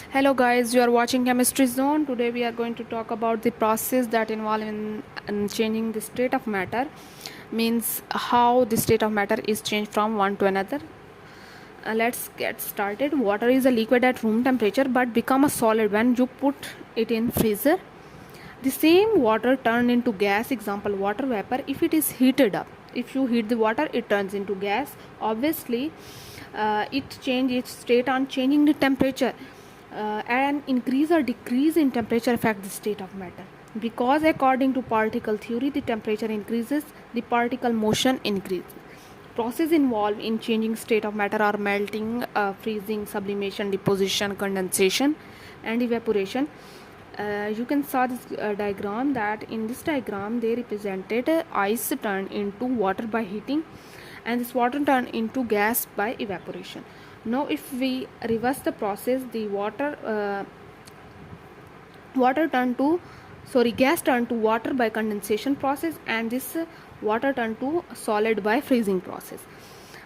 Hello guys, you are watching Chemistry Zone. Today we are going to talk about the process that involve in changing the state of matter, means how the state of matter is changed from one to another. Let's get started. Water is a liquid at room temperature but become a solid when you put it in freezer. The same water turned into gas, example water vapor, if it is heated up. If you heat the water, it turns into gas. Obviously, it changes its state on changing the temperature. An increase or decrease in temperature affect the state of matter, because according to particle theory, the temperature increases, the particle motion increases. Process involved in changing state of matter are melting, freezing, sublimation, deposition, condensation, and evaporation. You can saw this diagram, that in this diagram they represented ice turned into water by heating, and this water turned into gas by evaporation. Now if we reverse the process, the gas turned to water by condensation process, and this water turned to solid by freezing process.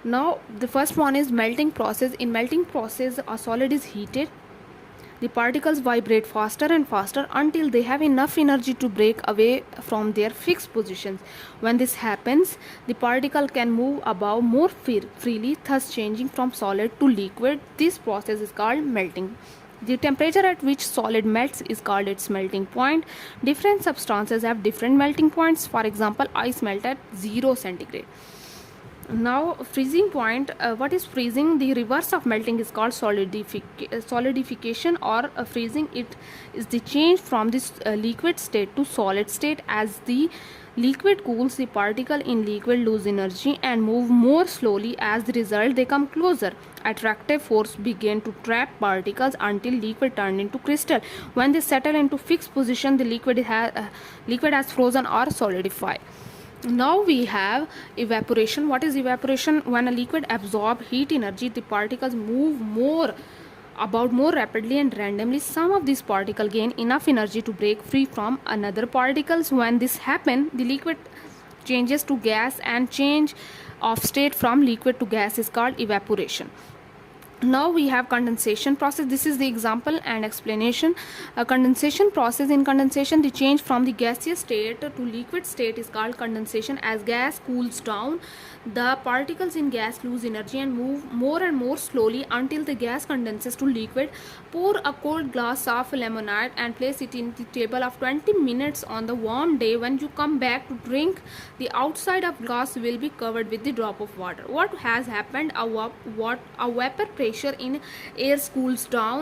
Now the first one is melting process. In melting process, a solid is heated. The particles vibrate faster and faster until they have enough energy to break away from their fixed positions. When this happens, the particle can move about more freely, thus changing from solid to liquid. This process is called melting. The temperature at which solid melts is called its melting point. Different substances have different melting points. For example, ice melts at 0 centigrade. Now freezing point, what is freezing? The reverse of melting is called solidification or freezing. It is the change from this liquid state to solid state. As the liquid cools, the particle in liquid lose energy and move more slowly. As the result, they come closer. Attractive force begin to trap particles until liquid turn into crystal. When they settle into fixed position, the liquid has frozen or solidified. Now we have evaporation. What is evaporation? When a liquid absorbs heat energy, the particles move more rapidly and randomly. Some of these particles gain enough energy to break free from another particles. When this happens, the liquid changes to gas, and change of state from liquid to gas is called evaporation. Now we have condensation process. This is the example and explanation. A condensation process. In condensation, the change from the gaseous state to liquid state is called condensation. As gas cools down, the particles in gas lose energy and move more and more slowly until the gas condenses to liquid. Pour a cold glass of lemonade and place it in the table of 20 minutes on the warm day. When you come back to drink, the outside of glass will be covered with the drop of water. What has happened? A vapor pressure in air cools down.